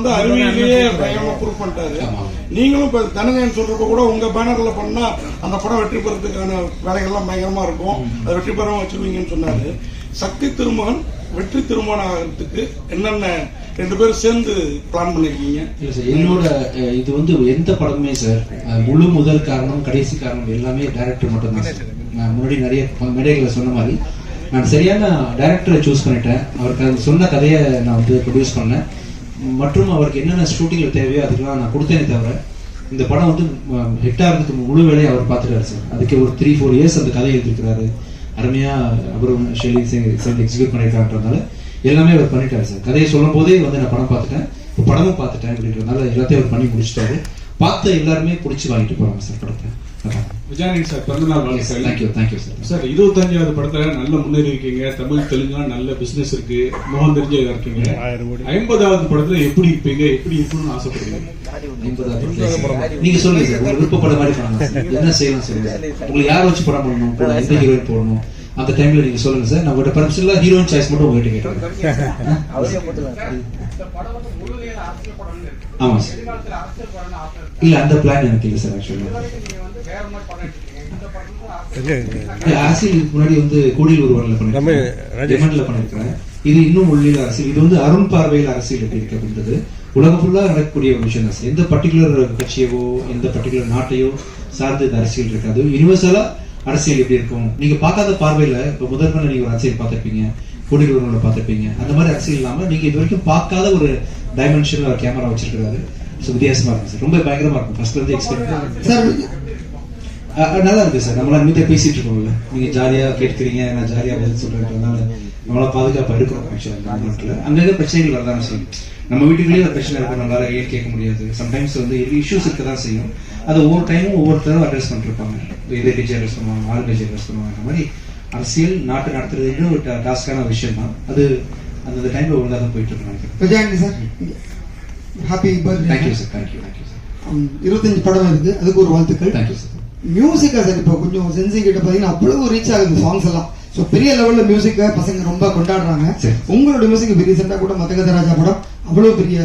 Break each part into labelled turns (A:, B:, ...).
A: வந்து அறிவியலையே பயங்கரமா ப்ரூவ் பண்ணிட்டாரு. நீங்களும் இப்ப தனஞ்சயன் சொல்றப்ப கூட உங்க பேனர்ல பண்ணா அந்த படம் வெற்றி பெறதுக்கான வேலைகள்லாம் பயங்கரமா இருக்கும், அது வெற்றி பெறவும் வச்சிருவீங்கன்னு சொன்னாரு. சக்தி திருமகன் வெற்றி திருமகன் ஆகிறதுக்கு என்னென்ன 2 பேரும் சேர்ந்து பிளான் பண்ணிருக்கீங்க?
B: இல்ல சார், என்னோட இது வந்து எந்த படமுமே சார் முழு முதல் காரணம் கடைசி காரணம் எல்லாமே டைரக்டர் மட்டும் தான் சார். நான் முன்னாடி நிறைய மேடைகளை சொன்ன மாதிரி நான் சரியான டைரக்டரை சூஸ் பண்ணிட்டேன். அவருக்கு அது சொன்ன கதையை நான் வந்து ப்ரொடியூஸ் பண்ணேன். மற்றும் அவருக்கு என்னென்ன ஷூட்டிங்கில் தேவையோ அதுக்கெல்லாம் நான் கொடுத்தேனே தவிர இந்த படம் வந்து ஹிட் ஆகிறதுக்கு முழு வேலையை அவர் பார்த்துட்டாரு சார். அதுக்கு ஒரு 3-4 இயர்ஸ் அந்த கதையை எழுதிருக்கிறாரு. அருமையா அவரும் ஷெலி சேர்ந்து எக்ஸிக்யூட் பண்ணியிருக்கான்றதுனால எல்லாமே அவர் பண்ணிட்டாரு சார். கதையை சொல்லும் போதே வந்து நான் படம் பார்த்துட்டேன், இப்போ படமும் பார்த்துட்டேன் அப்படின்றதுனால எல்லாத்தையும் அவர் பண்ணி முடிச்சிட்டாரு. பார்த்த எல்லாருமே பிடிச்சி வாங்கிட்டு போறாங்க சார் படத்தை.
C: விஜயானி சார் பிறந்தநாள் வாழ்த்துக்கள்.
B: Thank you sir.
C: சார் 25வது படத்துல நல்ல முன்னேறி இருக்கீங்க. தமிழ் தெலுங்கா நல்ல பிசினஸ் இருக்கு, முகம் தெரிஞ்ச இருக்கீங்க. 50வது படத்துல எப்படி இருப்பீங்க, எப்படி இருக்கணும்னு ஆசைப்படுறீங்க?
B: 50வது படம் நீங்க சொல்லுங்க சார், உங்களுக்கு விருப்பப்பட மாதிரி பண்ணலாம். என்ன செய்யலாம் சொல்லுங்க. உங்களுக்கு யார் வச்சு படம் பண்ணணும், எந்த ஹீரோயின் போடணும் அந்த டைம்ல நீங்க சொல்லுங்க சார். நான் உங்கள்கிட்ட பர்மிஷன்ல ஹீரோயின் சாய்ஸ் மட்டும் உங்ககிட்ட கேட்கிறேன். ஆமா சார். இல்ல அந்த பிளான் எனக்கு இல்லை சார். ஆக்சுவலி அரசியல் முன்னாடி வந்து கோடியில் ஒருவர்ல பண்ணிருக்கிறேன். இது இன்னும் உள்ளில அரசியல். இது வந்து அருண் பார்வையில் அரசியல் எப்படி இருக்கு அப்படின்றது உலகம் ஃபுல்லா நடக்கக்கூடிய ஒரு விஷயம் தான் சார். எந்த பர்டிகுலர் கட்சியவோ எந்த பர்டிகுலர் நாட்டையோ சார்ந்து இந்த அரசியல் இருக்காது. யூனிவர்சலா அரசியல் எப்படி இருக்கும் நீங்க பார்க்காத பார்வையில இப்ப முதல்ல நீங்க ஒரு அரசியல் பார்த்திருப்பீங்க, கோடியில் ஒருவர்ல பார்த்திருப்பீங்க. அந்த மாதிரி அரசியல் இல்லாம நீங்க இது வரைக்கும் பார்க்காத ஒரு டைமென்ஷன்ல ஒரு கேமரா வச்சிருக்காரு. வித்தியாசமா இருக்கும் சார், ரொம்ப பயங்கரமா இருக்கும். ஃபர்ஸ்ட்ல இருந்து எக்ஸ்பெக்ட் சார் நல்லா இருக்கு சார். நம்மளால மீதியா பேசிட்டு இருக்கோம்ல, நீங்க ஜாலியா கேட்கிறீங்க, நான் ஜாலியா பதில் சொல்றேன்றதுனால நம்மளா பாதுகாப்பா எடுக்கிறோம். ஆக்சுவலா அங்கங்க பிரச்சனைகள் வரதான் செய்யும். நம்ம வீட்டுக்குள்ளேயே ஒரு பிரச்சனை இருக்கும், நம்மளால ஏன் கேட்க முடியாது. சம்டைம்ஸ் வந்து இஷ்யூஸ் இருக்கதான் செய்யும். அது ஒவ்வொரு டைமும் ஒவ்வொருத்தரும் அட்ரஸ் பண்ணிருப்பாங்க. இதே கட்சி அட்ரஸ் பண்ணுவாங்க, ஆள் கட்சி அட்ரஸ் பண்ணுவாங்க. அந்த மாதிரி அரசியல் நாட்டு நடத்துறது ஒரு டாஸ்கான விஷயம் தான். அது அந்த டைம்ல ஒழுங்காக தான் போயிட்டு
D: இருக்கு. Sir happy birthday.
B: Thank you sir. Thank you sir.
D: 25 படம் இருக்கு, அதுக்கு ஒரு வாழ்த்துக்கள்.
B: Thank you sir.
D: மியூசிக்கா சார் இப்போ கொஞ்சம் சென்சிங் கிட்ட பாத்தீங்கன்னா அவ்வளவு ரீச் ஆகுது சாங்ஸ் எல்லாம். ஸோ பெரிய லெவல்ல மியூசிக்கை பசங்க ரொம்ப கொண்டாடுறாங்க. உங்களோட மியூசிக் இப்போ ரீசெண்டா கூட மதகதராஜா படம் அவ்வளவு பெரிய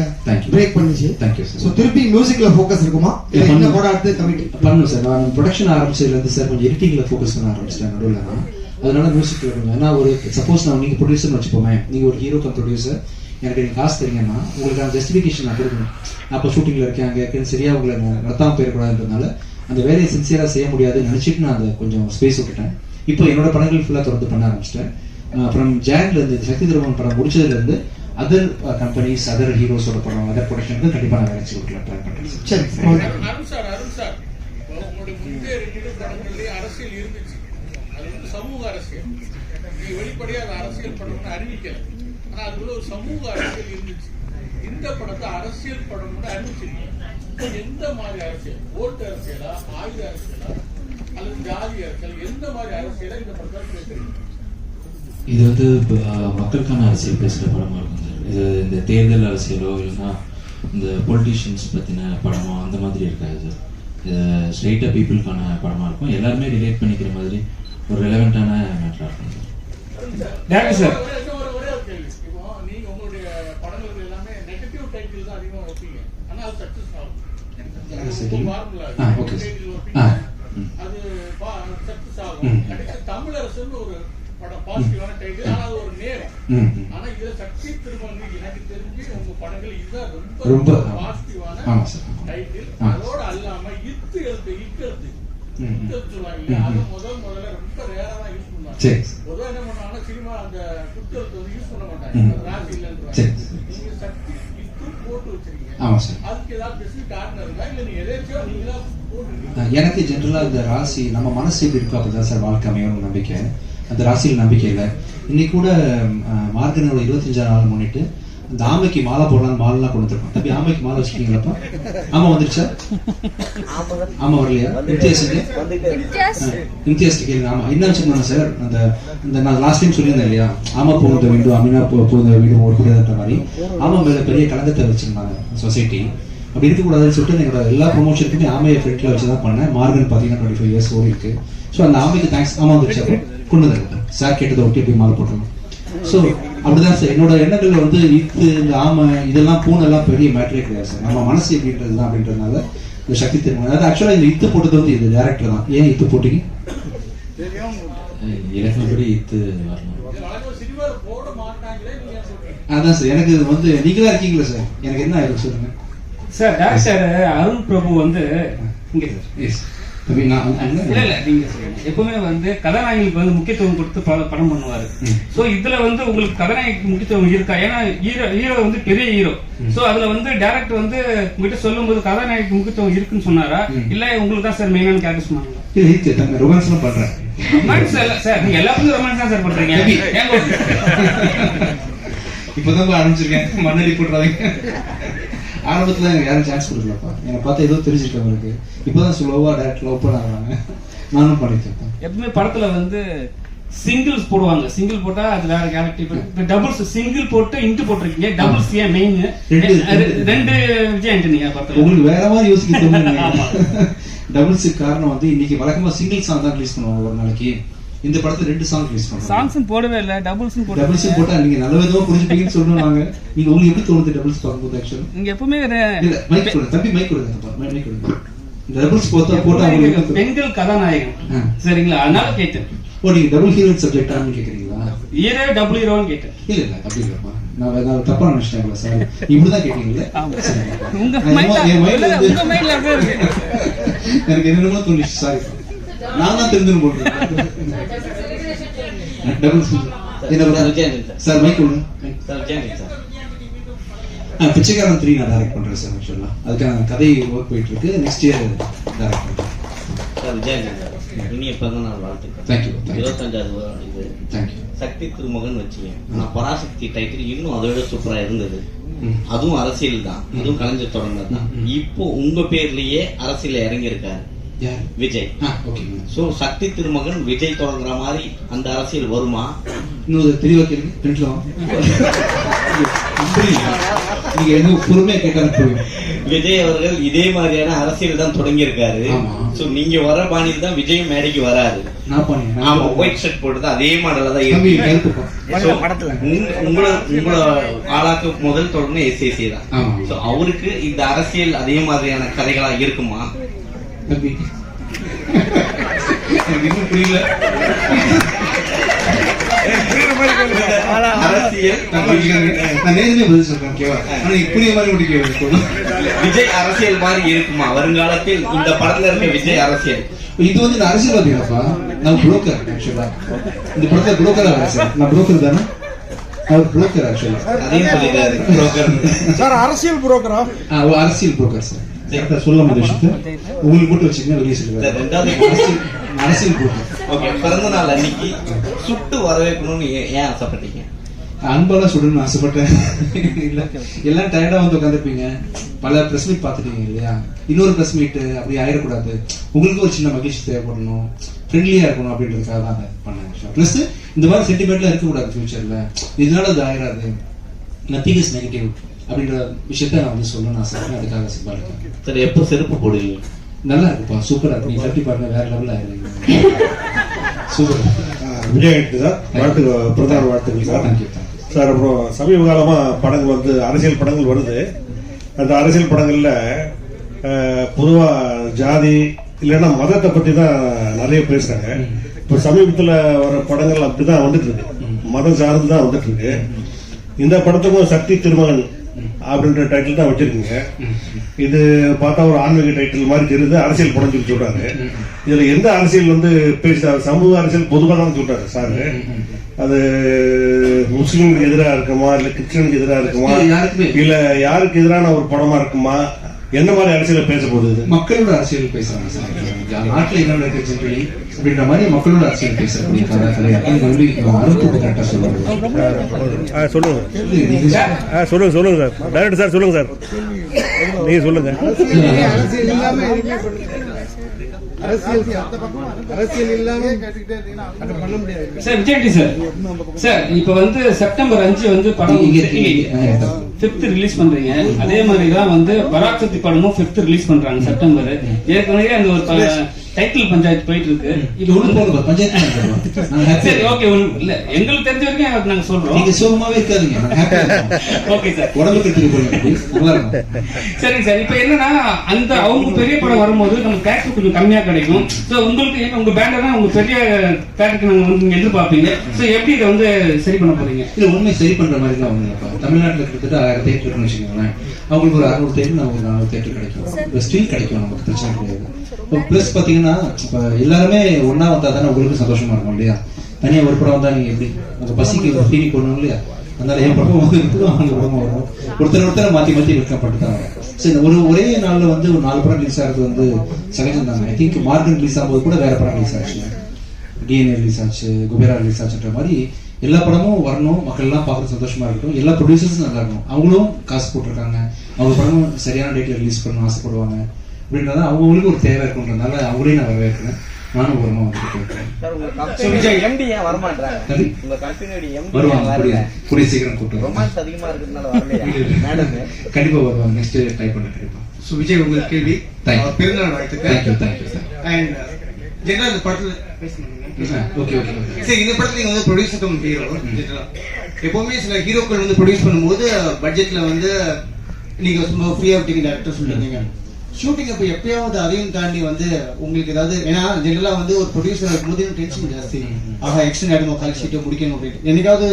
D: பிரேக் பண்ணிச்சு.
B: Thank you sir.
D: ஸோ திருப்பி மியூசிக்ல ஃபோக்கஸ் இருக்குமா, இல்லை இந்த படம் அடுத்து கமிட்டி
B: பண்ணணும் சார். நான் ப்ரொடக்ஷன் ஆரம்பிச்சதுல இருந்து சார் கொஞ்சம் எடிட்டிங்ல ஃபோக்கஸ் பண்ண ஆரம்பிச்சிட்டேன் நடுவில் தான். அதனால மியூசிக்ல கொஞ்சம் ஏன்னா ஒரு சப்போஸ் நான் நீங்க ப்ரொடியூசர்னு வச்சுப்போமே, நீங்க ஒரு ஹீரோ கம் ப்ரொடியூசர், எனக்கு நீங்க காசு தெரியுங்கன்னா உங்களுக்கான ஜஸ்டிஃபிகேஷன் நான் கொடுக்கணும். அப்போ ஷூட்டிங்ல இருக்கேன், அங்கே இருக்கேன்னு சரியா உங்களை நடத்தாம போயிடக்கூடாதுன்றதுனால அந்த வேலையை சின்சியரா செய்ய முடியாதுன்னு நினைச்சிட்டு நான் அதை கொஞ்சம் ஸ்பேஸ் விட்டுட்டேன். இப்போ என்னோட படங்கள் ஃபுல்லா தொடர்ந்து பண்ண ஆரம்பிச்சிட்டேன். அப்புறம் ஜான்ல இருந்து சக்தி திருமகன் படம் முடிச்சதுல இருந்து அதர் கம்பெனிஸ், அதர் ஹீரோஸோட படம், அதர் ப்ரொடக்ஷனுக்கு கண்டிப்பா நான் வேலை செய்ய ட்ரை பண்றேன்.
D: சரி
E: அருண் சார், உங்களுடைய முந்தைய 2 படங்கள்லயே அரசியல் இருந்துச்சு. அது வந்து சமூக அரசியல். நீங்க வெளிப்படையா அது அரசியல் படம்னு அறிவிக்கல, ஆனா அதுக்குள்ள ஒரு சமூக அரசியல் இருந்துச்சு. இந்த படத்தை அரசியல் படம்னு அறிவிச்சிருக்கீங்க. எந்த மாதிரி அரசியல்? ஓட்டு அரசியலா, ஆயுத அரசியலா, அல்லது ஜாதி அரசியல்? எந்த மாதிரி அரசியலா இந்த படத்தை பேசுறீங்க?
F: இது வந்து மக்களுக்கான அரசியல் பேசுகிற படமாக இருக்கும் சார். இது இந்த தேர்தல் அரசியலோ இல்லைன்னா இந்த பொலிட்டீஷியன்ஸ் பற்றின படமோ அந்த மாதிரி இருக்காது சார். இது ஸ்ட்ரெயிட்டாக பீப்புளுக்கான படமாக இருக்கும். எல்லாருமே ரிலேட் பண்ணிக்கிற மாதிரி ஒரு ரெலவெண்ட்டான மேட்டராக இருக்கும் சார்.
C: Thank you sir.
E: ஒரே ஒரு கேள்வி. இப்போ நீங்க உங்களுடைய படங்கள் எல்லாமே நெகட்டிவ் டைட்டில் தான் அதிகமாக வைப்பீங்க, ஆனா அது சக்சஸ் ஆகும். அது சக்சஸ் ஆகும். தமிழரசுன்னு ஒரு படம் பாசிட்டிவான டைட்டில், ஆனா அது ஒரு நேரம். ஆனா இதுல சக்தி திருமகன் எனக்கு தெரிஞ்சு உங்க படங்கள் இதுதான் ரொம்ப பாசிட்டிவான டைட்டில். அதோட அல்லாம இத்து எழுத்து சொல்லுவாங்க, அது முதல்ல ரொம்ப ரேரா தான் யூஸ் பண்ணுவாங்க. பொதுவாக என்ன பண்ணுவாங்கன்னா சினிமா அந்த குத்தெழுத்து வந்து யூஸ் பண்ண மாட்டாங்க, ராசி இல்லைன்னு. நீங்க சக்தி இத்து போட்டு வச்சிருக்கீங்க, அதுக்கு ஏதாவது ஸ்பெசிபிக் காரணம் இருக்கா, இல்ல நீங்க எதாச்சோ நீங்களா போட்டு?
B: எனக்கு ஜென்ரலா இந்த ராசி நம்ம மனசு எப்படி இருக்கோ அப்படிதான் சார் வாழ்க்கை அமையும் நம்பிக்கை. அந்த ராசியில் நம்பிக்கை இல்லை. இன்னைக்கு கூட மார்கனோட 25ஆம் நாள் முன்னிட்டு இந்த ஆமைக்கு மாலை போடலான்னு மாலைலாம் கொண்டு வந்துருக்கோம். தம்பி ஆமைக்கு மாலை வச்சுக்கீங்களாப்பா? ஆமா வந்துருச்சா? ஆமா வரலையா? இம்தியாஸ் கேளுங்க. ஆமா என்ன வச்சுக்கணும் சார், அந்த நான் லாஸ்ட் டைம் சொல்லியிருந்தேன் இல்லையா, ஆமா போகுந்த வீடு அமீனா போகுந்த வீடு ஒரு கூடியதுன்ற மாதிரி ஆமா மேல பெரிய கலங்கத்தை வச்சிருந்தாங்க சொசைட்டி. அப்படி இருக்கக்கூடாதுன்னு சொல்லிட்டு எங்களோட எல்லா ப்ரொமோஷனுக்குமே ஆமையை ஃப்ரெண்ட்ல வச்சுதான் பண்ணேன். மார்கன் பாத்தீங்கன்னா 25 இயர்ஸ் ஓடி இருக்கு. ஸோ அந்த ஆமைக்கு தேங்க்ஸ். ஆமா வந்துருச்சு. கொண்டு வந்து சார் கேட்டதை ஒட்டி எப்படி மாலை போட்டுருங்க. ஸோ அப்படிதான் சார் என்னோட எண்ணங்கள் வந்து இத்து இந்த ஆமை இதெல்லாம் பூனெல்லாம் பெரிய மேட்டரே கிடையாது சார். நம்ம மனசு எப்படின்றது தான் அப்படின்றதுனால இந்த சக்தி திருமகன். அதாவது ஆக்சுவலாக இந்த இத்து போட்டது வந்து இது டேரக்டர் தான். ஏன் இத்து போட்டீங்க?
F: இலக்கணப்படி இத்து வரணும்.
E: சினிமாவில் போட மாட்டாங்களே நீங்க சொல்றீங்க.
B: அதான் சார் எனக்கு இது வந்து நீங்களா இருக்கீங்களா சார், எனக்கு என்ன ஆயிடும் சொல்லுங்க
G: சார். டைரக்டர் அருண் பிரபு வந்து இங்க
B: எஸ்
G: இல்ல நீங்க எப்பவுமே வந்து கதாநாயகனுக்கு வந்து முக்கியத்துவம் கொடுத்து படம் பண்ணுவாரு. சோ இதுல வந்து உங்களுக்கு கதாநாயகனுக்கு முக்கியத்துவம் இருக்கா? ஏன்னா ஹீரோ வந்து பெரிய ஹீரோ. சோ அதுல வந்து டைரக்டர் வந்து உங்ககிட்ட சொல்லும் போது கதாநாயகனுக்கு முக்கியத்துவம் இருக்குன்னு சொன்னாரா இல்ல உங்களுக்கு தான் சார் மெயினான கேரக்டர் சொன்னாங்க?
B: இல்ல இருக்கு தங்க ரொமான்ஸ்லாம் பண்றேன்.
G: ரொமான்ஸ் இல்ல சார், நீங்க எல்லாத்துக்கும் ரொமான்ஸ் தான் சார் பண்றீங்க.
B: இப்பதான் ஆரம்பிச்சிருக்கேன், மண்ணடி போட்டுறாதீங்க. ஆரம்பத்துல எனக்கு யாரும் சான்ஸ் கொடுக்கலப்பா. என்னை பார்த்தா ஏதோ தெரிஞ்சிருக்கேன் அவருக்கு. இப்பதான் ஸ்லோவா டேரக்ட் லவ் பண்ண ஆகிறாங்க. நானும் பண்ணிட்டு இருக்கேன்.
G: எப்பவுமே படத்துல வந்து சிங்கிள்ஸ் போடுவாங்க. சிங்கிள் போட்டா அது வேற கேரக்டர். டபுள்ஸ் சிங்கிள் போட்டு இன்ட்டு போட்டிருக்கீங்க. டபுள்ஸ் ஏன் மெயின்? ரெண்டு விஜய் ஆண்டனியா படத்துல
B: உங்களுக்கு வேற மாதிரி யோசிக்க தோணுங்க. டபுள்ஸுக்கு காரணம் வந்து இன்னைக்கு வழக்கமா சிங்கிள் சாங் தான் ரிலீஸ் பண்ணுவாங்க ஒரு நாளைக்கு. இந்த படத்துல 2 சாங் ரிலீஸ் பண்ணுவாங்க.
G: சாங்ஸ் போடவே இல்ல, டபுள்ஸ்
B: டபுள்ஸ் போட்டா நீங்க நல்ல விதமா புரிஞ்சுப்பீங்கன்னு சொல்லுவாங்க. நீங்க உங்களுக்கு எப்படி தோணுது டபுள்ஸ் பார்க்கும்போது? ஆக்சுவலா
G: நீங்க எப்பவுமே
B: இல்ல மைக் கொடுங்க தம்பி, மைக் கொடுங்க, மைக் கொடுங்க. இந்த டபுள்ஸ் போட்டா உங்களுக்கு
G: பெண்கள் கதாநாயகன் சரிங்களா, அதனால கேட்டேன்.
B: ஓ நீங்க டபுள் ஹீரோயின் சப்ஜெக்டானு கேக்குறீங்களா?
G: ஹீரோ டபுள் ஹீரோன்னு கேட்டேன்.
B: இல்ல இல்ல அப்படி இல்லப்பா, நான் தப்பா நினைச்சிட்டேன் சார். இப்படிதான் கேட்டீங்களா?
G: உங்க மைண்ட்ல இருக்கு.
B: எனக்கு என்னென்னமோ தோணுச்சு, சாரி. நான் தான் தெரிஞ்சுன்னு போட்டேன். டபுள்ஸ் என்ன சார் மைக் கொடுங்க. பிச்சைக்காரன் 3 நான் டைரக்ட் பண்றேன் சார். ஆக்சுவலா அதுக்கான கதை ஒர்க் போயிட்டு இருக்கு. நெக்ஸ்ட் இயர் டைரக்ட் பண்றேன்
H: சார். விஜயகாந்த் இனிய பிறந்தநாள் வாழ்த்துக்கள்.
B: தேங்க்யூ.
H: 25வது இது
B: தேங்க்யூ.
H: சக்தி திருமகன் வச்சுக்கேன். ஆனா பராசக்தி டைட்டில் இன்னும் அதை விட சூப்பரா இருந்தது. அதுவும் அரசியல் தான், அதுவும் கலைஞர் தொடர்ந்தது தான். இப்போ உங்க பேர்லயே அரசியல் இறங்கி இருக்காரு விஜய். சோ சக்தி திருமகன் விஜய் தொடங்குற மாதிரி அந்த அரசியல் வருமா?
B: இன்னும் தெளிவா கேளுங்க. நீங்க என்ன பொறுமையா கேட்காம
H: விஜய் அவர்கள் இதே மாதிரியான அரசியல் தான் தொடங்கி இருக்காரு. சோ நீங்க வர பாணியில் தான் விஜய் மேடைக்கு வராரு. ஆமா, ஒயிட் ஷர்ட் போட்டு அதே மாடல தான் இருக்கு. உங்களை ஆளாக்க முதல் தொடர்ந்து எஸ்ஏசி தான். சோ அவருக்கு இந்த அரசியல் அதே மாதிரியான கதைகளா இருக்குமா?
B: இன்னும் புரியல.
H: அரசியல்
B: நான் நேரமே பதில் சொல்றேன். ஓகேவா? புரிய மாதிரி முடிக்க
H: விஜய் அரசியல் மாதிரி இருக்குமா வருங்காலத்தில்? இந்த படத்துல இருக்க விஜய் அரசியல்
B: இது வந்து நான் அரசியல்வாதிப்பா. நான் புரோக்கர். ஆக்சுவலா இந்த படத்துல புரோக்கரா சார். நான் புரோக்கர் தானே. அவர் புரோக்கர். ஆக்சுவலா
H: அதையும் சொல்லிட்டாரு புரோக்கர்
A: சார். அரசியல் புரோக்கரா?
B: அரசியல் புரோக்கர் சார். சொல்ல முடியும் உங்களுக்கு போட்டு வச்சுக்கோங்க, வெளியே சொல்லுங்க. அரசியல் புரோக்கர்.
H: ஓகே. பிறந்த நாள் அன்னைக்கு சுட்டு வரவேற்கணும்னு ஏன் ஆசைப்பட்டீங்க?
B: அன்பால சுடணும்னு ஆசைப்பட்டேன். இல்ல எல்லாம் டயர்டா வந்து உட்காந்துருப்பீங்க. பல பிரஸ் மீட் பாத்துட்டீங்க இல்லையா? இன்னொரு பிரஸ் மீட் அப்படி ஆயிடக்கூடாது. உங்களுக்கு ஒரு சின்ன மகிழ்ச்சி தேவைப்படணும், ஃப்ரெண்ட்லியா இருக்கணும் அப்படின்றதுக்காக தான் பண்ணேன். பிளஸ் இந்த மாதிரி சென்டிமெண்ட்லாம் இருக்கக்கூடாது ஃபியூச்சர்ல. இதனால அது ஆயிடாது, நத்திங் இஸ் நெகட்டிவ் அப்படின்ற விஷயத்த நான் வந்து சொல்லணும்னு ஆசைப்பட்டேன். அதுக்காக சிம்பிளா இருக்கேன்.
H: சரி, எப்போ செருப்பு போடுவீங்க?
B: நல்லா இருக்குப்பா, சூப்பரா இருக்கு. நீங்க கட்டி பாருங்க, வேற லெவல்ல ஆயிருங்க. சூப்பர்.
I: விஜய் சார், பிரதான வாழ்த்துக்கள் சார்.
B: Thank you
I: sir. அப்புறம் சமீப காலமா படங்கள் வந்து அரசியல் படங்கள் வருது. அந்த அரசியல் படங்கள்ல பொதுவா ஜாதி இல்லைன்னா மதத்தை பத்தி தான் நிறைய பேசுறாங்க. இப்போ சமீபத்தில் வர படங்கள் அப்படிதான் வந்துட்டு இருக்கு, மதம் சார்ந்து தான் வந்துட்டு இருக்கு. இந்த படத்துக்கும் சக்தி திருமகன் அப்படின்ற டைட்டில் தான் வச்சிருக்கீங்க. இது பார்த்தா ஒரு ஆன்மீக டைட்டில் மாதிரி தெரியுது. அரசியல் படம் சொல்லி சொல்றாரு. இதுல எந்த அரசியல் வந்து பேசுறாரு? சமூக அரசியல் பொதுவாக தான் சொல்றாரு சார். அது முஸ்லீமுக்கு எதிராக இருக்குமா, இல்ல கிறிஸ்டியனுக்கு எதிராக இருக்குமா, இல்ல யாருக்கு எதிரான ஒரு படமா இருக்குமா? என்ன மாதிரி அரசியல பேச போகுது?
B: மக்களோட அரசியல் பேசுறாங்க சார். நாட்டுல என்ன நடக்குது அப்படின்ற மாதிரி மக்களோட அரசியல் பேசுறக்கூடிய அறுப்பு கரெக்டா சொல்லுவாங்க.
I: சொல்லுங்க சார். டைரக்டர் சார் சொல்லுங்க சார், நீங்க சொல்லுங்க.
A: அரசியல் இல்லாம பண்ண முடியாது
G: சார். விஜய் சார், சார் இப்ப வந்து செப்டம்பர் 5 வந்து படம் 5th ரிலீஸ் பண்றீங்க. அதே மாதிரி தான் வந்து பராசக்தி படமும் 5th ரிலீஸ் பண்றாங்க செப்டம்பர். ஏற்கனவே அந்த ஒரு டைட்டில் பஞ்சாயத்து போயிட்டு இருக்கு.
B: இது ஒண்ணு போங்க பஞ்சாயத்து
G: சரி ஓகே. இல்ல எங்களுக்கு தெரிஞ்ச வரைக்கும் நாங்க சொல்றோம்.
B: நீங்க சோகமாவே இருக்காதீங்க.
G: Okay sir.
B: உடம்பு கெட்டு போயிடும்.
G: சரிங்க சார். இப்ப என்னன்னா அந்த அவங்க பெரிய படம் வரும்போது நம்ம கேரக்டர் கொஞ்சம் கம்மியா கிடைக்கும். சோ உங்களுக்கு ஏன்னா உங்க பேண்டர் தான் உங்க பெரிய கேரக்டர் நாங்க வந்து நீங்க எதிர்பார்ப்பீங்க. சோ எப்படி இதை வந்து சரி பண்ண போறீங்க?
B: இல்ல உண்மை சரி பண்ற மாதிரி தான் அவங்க தமிழ்நாட்டுல கிட்டத்தட்ட 1000 தேட்டர் இருக்குன்னு வச்சுக்கோங்களேன். அவங்களுக்கு ஒரு 600 தேட்டர் நமக்கு 400 தேட்டர் கிடைக்கும். ஸ்டில் கிடைக்கும், நமக்கு பிரச்சனை கிடையாது. பிளஸ் பாத்தீங்கன்னா இப்ப எல்லாருமே ஒன்னா வந்தா தானே உங்களுக்கு சந்தோஷமா இருக்கும் இல்லையா? தனியா ஒரு படம் வந்தா நீங்க எப்படி உங்க பசிக்கு தீனி போடணும் இல்லையா? அதனால என் படம் வந்து அவங்க படம் வரும். ஒருத்தர் மாத்தி மாத்தி விற்கப்பட்டு தான் வரும். சரி, ஒரே நாள்ல வந்து ஒரு 4 படம் ரிலீஸ் ஆகிறது வந்து சகஜம் தாங்க. ஐ திங்க் மார்கன் ரிலீஸ் ஆகும்போது கூட வேற படம் ரிலீஸ் ஆச்சு, டிஎன்ஏ ரிலீஸ் ஆச்சு, குபேரா ரிலீஸ் ஆச்சுன்ற மாதிரி எல்லா படமும் வரணும், மக்கள் எல்லாம் பார்க்க சந்தோஷமா இருக்கட்டும். எல்லா ப்ரொடியூசர்ஸும் நல்லா இருக்கணும். அவங்களும் காசு போட்டிருக்காங்க, அவங்க படமும் சரியான டேட்ல ரிலீஸ் பண்ணணும் ஆசைப்படுவாங்க. அப்படின்றத அவங்களுக்கு ஒரு தேவை இருக்குன்றதுனால அவங்களையும் நான் வரவேற்கிறேன். நானும் ஒரு கூடிய சீக்கிரம் கண்டிப்பா வருவாங்க. நெக்ஸ்ட் ட்ரை பண்ண கண்டிப்பா.
J: ஸோ விஜய் உங்களுக்கு கேள்வி பெருநாள் வாழ்த்துக்கள். அண்ட் ஜெனரல் இந்த படத்துல சரி, இந்த படத்துல நீங்க வந்து ப்ரொடியூசர் ஹீரோ. எப்பவுமே சில ஹீரோக்கள் வந்து ப்ரொடியூஸ் பண்ணும்போது பட்ஜெட்ல வந்து நீங்க சும்மா ஃப்ரீயா விட்டீங்க டேரக்டர் சொல்லிருந்தீங்க. ஷூட்டிங் அப்ப எப்பயாவது அதையும் தாண்டி வந்து உங்களுக்கு ஏதாவது, ஏன்னா ஜெனரலா வந்து ஒரு ப்ரொடியூசர் இருக்கும்போது டென்ஷன் ஜாஸ்தி, ஆஹா எக்ஸ்டெண்ட் ஆயிடுமோ, கால் ஷீட்டை முடிக்கணும் அப்படின்னு. என்னைக்காவது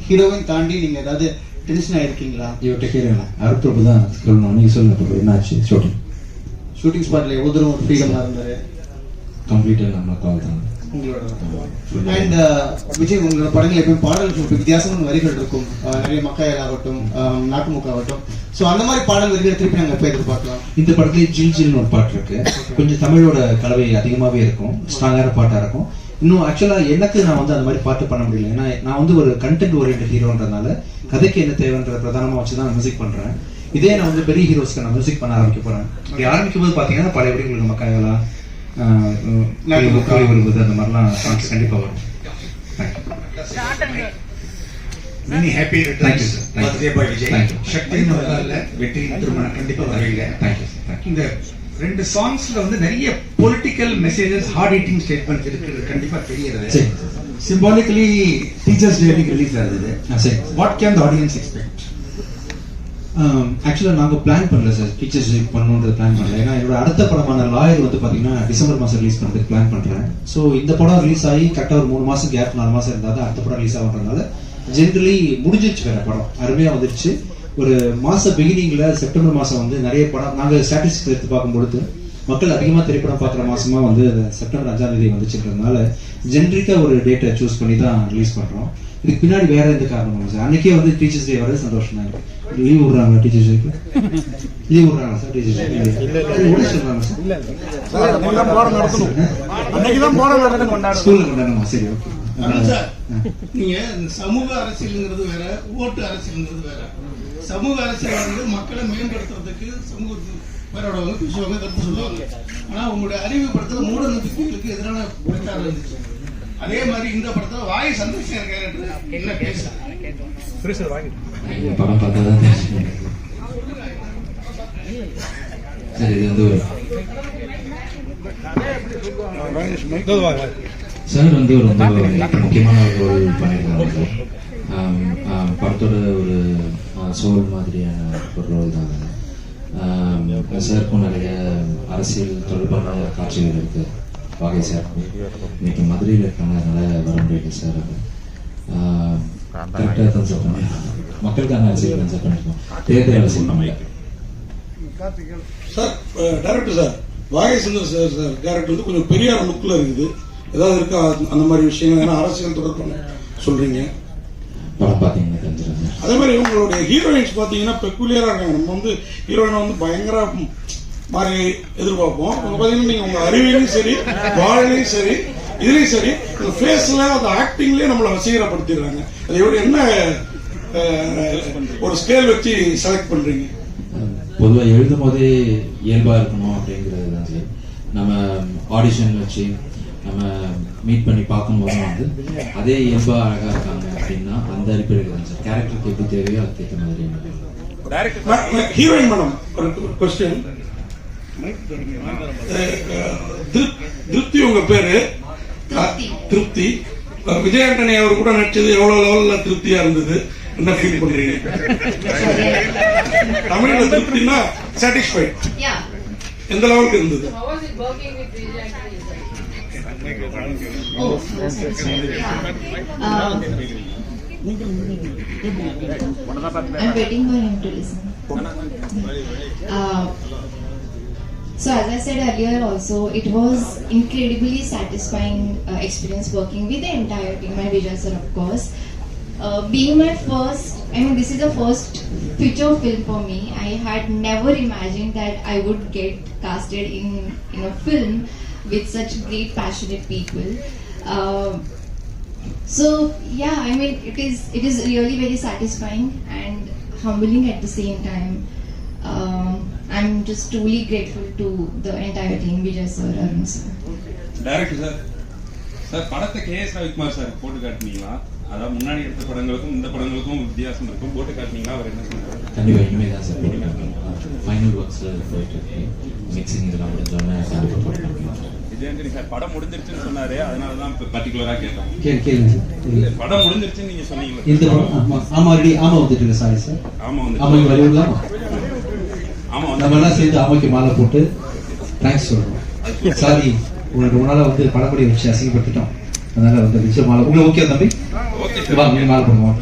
J: ஹீரோவையும் தாண்டி நீங்க ஏதாவது டென்ஷன் ஆயிருக்கீங்களா?
B: இவர்கிட்ட கேளுங்க. அருட்பிரபு தான் சொல்லணும். நீங்க சொல்லுங்க, என்னாச்சு
J: ஷூட்டிங் ஸ்பாட்ல எவ்வளவு தூரம் ஒரு ஃப்ரீடமா இருந்தாரு?
B: கம்ப்ளீட்டா நம்ம கால் தான்
J: உங்களோட. அண்ட் விஜய் உங்களோட படங்கள் எப்பயும் பாடல்கள் வித்தியாசமான வரிகள் இருக்கும், நிறைய மக்காயல் ஆகட்டும், நாட்டுமுக்கு ஆகட்டும். சோ அந்த மாதிரி பாடல் வரிகளை திருப்பி நாங்க எப்ப எதிர்பார்க்கலாம்?
B: இந்த படத்துல ஜில் ஜில்னு ஒரு பாட்டு இருக்கு. கொஞ்சம் தமிழோட கலவை அதிகமாவே இருக்கும், ஸ்ட்ராங்கான பாட்டா இருக்கும். இன்னும் ஆக்சுவலா எனக்கு நான் வந்து அந்த மாதிரி பாட்டு பண்ண முடியல. ஏன்னா நான் வந்து ஒரு கண்டென்ட் ஓரியன்ட் ஹீரோன்றதுனால கதைக்கு என்ன தேவைன்ற பிரதானமா வச்சுதான் மியூசிக் பண்றேன். இதே நான் வந்து பெரிய ஹீரோஸ்க்கு நான் மியூசிக் பண்ண ஆரம்பிக்க போறேன். இப்படி ஆரம்பிக்கும் போது பாத்தீங்கன்னா பழைய உங்களுக்கு மக்காயலா வருவது அந்த மாதிரிலாம் சாங்ஸ் கண்டிப்பா வரும்.
K: Many happy returns birthday boy Vijay. சக்தியின் வரலாறுல வெற்றியின் திருமணம் கண்டிப்பா வருவீங்க. இந்த 2 சாங்ஸ்ல வந்து நிறைய political messages, heart hitting statement இருக்குது, கண்டிப்பா தெரியுது. சிம்பாலிக்கலி டீச்சர்ஸ் டே ரிலீஸ் ஆகுது. What can the audience expect?
B: ஆக்சுவலா நாங்க பிளான் பண்ணல சார், டீச்சர்ஸ் டே பண்ணணும்ன்றது பிளான் பண்ணல. ஏன்னா என்னோட அடுத்த படமான லாயர் வந்து பாத்தீங்கன்னா டிசம்பர் மாசம் ரிலீஸ் பண்றதுக்கு பிளான் பண்றேன். ஸோ இந்த படம் ரிலீஸ் ஆகி கரெக்டா ஒரு 3 மாசம் கேப், 4 மாசம் இருந்தா தான் அடுத்த படம் ரிலீஸ் ஆகுறதுனால ஜென்ரலி முடிஞ்சிருச்சு. வேற படம் அருமையா வந்துருச்சு. ஒரு மாச பிகினிங்ல செப்டம்பர் மாசம் வந்து நிறைய படம் நாங்க ஸ்டாட்டிஸ்டிக்ஸ் எடுத்து பார்க்கும்பொழுது மக்கள் அதிகமா திரைப்படம் பார்க்குற மாசமா வந்து செப்டம்பர் 5ஆம் தேதி வந்துச்சுன்றதுனால ஜென்ரிக்கா ஒரு டேட்டை சூஸ் பண்ணி தான் ரிலீஸ் பண்றோம். இதுக்கு பின்னாடி வேற எந்த காரணமும் சார். அன்னைக்கே வந்து டீச்சர்ஸ் டே வரது சந்தோஷம் தான் இருக்கு. லீவ் விடுறாங்களா டீச்சர்ஸ் டேக்கு? லீவ் விடுறாங்களா சார் டீச்சர்ஸ் டே? சொல்றாங்க சார் ஸ்கூல்ல கொண்டாடணுமா? சரி, ஓகே.
K: நீங்க சமூக அரசியல்ங்கிறது வேற, ஓட்டு அரசியல்ங்கிறது வேற. சமூக அரசியல் வந்து மக்களை மேம்படுத்துறதுக்கு சமூகத்துக்கு வேறோட பேசுவாங்க, கருத்து சொல்லுவாங்க. ஆனா உங்களுடைய அறிவுப்படுத்தல மூட நம்பிக்கைகளுக்கு எதிரான பிரச்சாரம் இருந்துச்சு. அதே மாதிரி இந்த படத்துல வாய் சந்தோஷம் கேரக்டர் என்ன பேசுறாங்க?
F: படம் பார்த்தாதான் தெரியும். சரி, இது வந்து சார் வந்து ஒரு ரொம்ப முக்கியமான ஒரு ரோல் பண்ணியிருக்காங்க. படத்தோட ஒரு சோல் மாதிரியான ஒரு ரோல் தான். சாருக்கும் நிறைய அரசியல் தொடர்பான காட்சிகள் இருக்கு. வாகை சார் இன்னைக்கு மதுரையில் இருக்காங்க, அதனால வர முடியல சார். கரெக்டாக தான் சார் பண்ணி மக்களுக்கான அரசியல் தான் சார் பண்ணிருக்கோம், தேர்தல் அரசியல் பண்ணல
A: சார். டைரக்டர் சார், வாகை சுந்தர் சார் கேரக்டர் வந்து கொஞ்சம் பெரியார் லுக்ல இருக்குது. ஏதாவது இருக்கா அந்த மாதிரி விஷயங்கள்? ஏன்னா அரசியல் தொடர்பான சொல்றீங்க.
F: படம் பார்த்தீங்கன்னா தெரிஞ்சிருங்க.
A: அதே மாதிரி உங்களுடைய ஹீரோயின்ஸ் பார்த்தீங்கன்னா பெக்குலியரா இருக்காங்க. நம்ம வந்து ஹீரோயின் வந்து பயங்கர மாதிரி எதிர்பார்ப்போம். பாத்தீங்கன்னா நீங்க உங்க அறிவிலையும் சரி, வாழ்லையும் சரி, இதுலயும் சரி, உங்க ஃபேஸ்ல அந்த ஆக்டிங்லயே நம்மளை வசீகரப்படுத்திடுறாங்க. அது எப்படி, என்ன ஒரு ஸ்கேல் வச்சு செலக்ட் பண்றீங்க?
F: பொதுவாக எழுதும் போதே இயல்பா இருக்கணும் அப்படிங்கிறது தான் சார். நம்ம ஆடிஷன் வச்சு நம்ம மீட் பண்ணி பார்க்கும்போது வந்து அதே இயல்பா அழகா இருக்காங்க அப்படின்னா அந்த அடிப்படையில் தான் சார் கேரக்டருக்கு எப்படி தேவையோ அதுக்கேற்ற மாதிரி.
A: ஹீரோயின் மேடம், ஒரு கொஸ்டின். திருப்தி உங்க பேரு திருப்தி. விஜய் ஆண்டனி அவர் கூட நடிச்சது எவ்வளவு லெவல்ல திருப்தியா இருந்தது, என்ன ஃபீல் பண்றீங்க? தமிழ்ல திருப்தினா சாட்டிஸ்ஃபைட் எந்த லெவலுக்கு இருந்தது?
L: I'm waiting for him to listen. So as I said earlier also, it was incredibly satisfying experience working with the entire team, my Vijay sir of course. Being my first, this is the first feature film for me. I had never imagined that I would get casted in a film with such great passionate people. So yeah, it is really very satisfying and humbling at the same time. I'm just truly grateful to the entire team, Vijay sir, Arun sir.
M: Director sir படத்தை KS Ravikumar sir போட்டு காட்டினீங்களா? அதாவது முன்னாடி எடுத்த படங்களுக்கும் இந்த படங்களுக்கும் வித்தியாசம் இருக்கும், போட்டு காட்டினீங்களா? அவர் என்ன சொன்னார்?
F: கண்டிப்பா இனிமே தான் சார் ஃபைனல் ஒர்க்ஸ் போயிட்டு இருக்கு, மிக்சிங் இதெல்லாம் முடிஞ்சோடனே கண்டிப்பா போட்டு.
M: விஜய் ஆண்டனி சார் படம் முடிஞ்சிருச்சுன்னு சொன்னாரு, அதனாலதான் பர்டிகுலரா கேட்டோம்.
B: கேளுங்க.
M: படம் முடிஞ்சிருச்சுன்னு நீங்க சொன்னீங்களா?
B: இந்த படம் ஆமா வந்துட்டு சாரி சார்.
M: ஆமா
B: வந்து வருவலாம்.
M: ஆமா
B: நம்ம எல்லாம் சேர்ந்து ஆமாக்கு மாலை போட்டு தேங்க்ஸ் சொல்றோம். சாரி உங்களுக்கு ஒரு நாளா வந்து படப்படி வச்சு அசிங்கப்பட்டுட்டோம், அதனால வந்து விஜய் மாலை உங்களுக்கு ஓகே தம்பி? வா நீங்க மாலை போடுவோம்.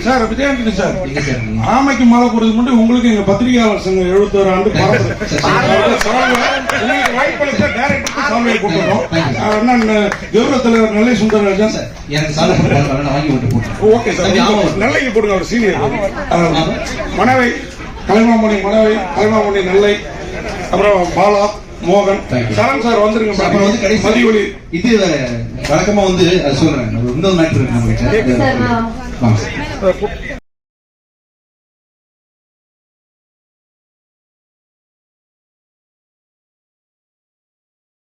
A: சார் விஜய் ஆண்டனி சார், ஆமைக்கு மாலை போடுறதுக்கு முன்னாடி உங்களுக்கு எங்க பத்திரிகையாளர் சங்கம் 71 ஆண்டு வாய்ப்பளித்த டைரக்டர் சாமியை கூப்பிடுறோம். கௌரவ தலைவர் நெல்லை சுந்தரராஜன் ஓகே சார், நெல்லைக்கு போடுங்க, அவர் சீனியர். மனைவி கலைமாமணி, கலைமாமணி நெல்லை, அப்புறம் பாலா மோகன், சரண் சார் வந்துருங்க.
B: அப்புறம் வந்து கடைசி இது வழக்கமா வந்து சொல்றேன், இன்னொரு மேட்டர் இருக்கு நம்ம கிட்ட.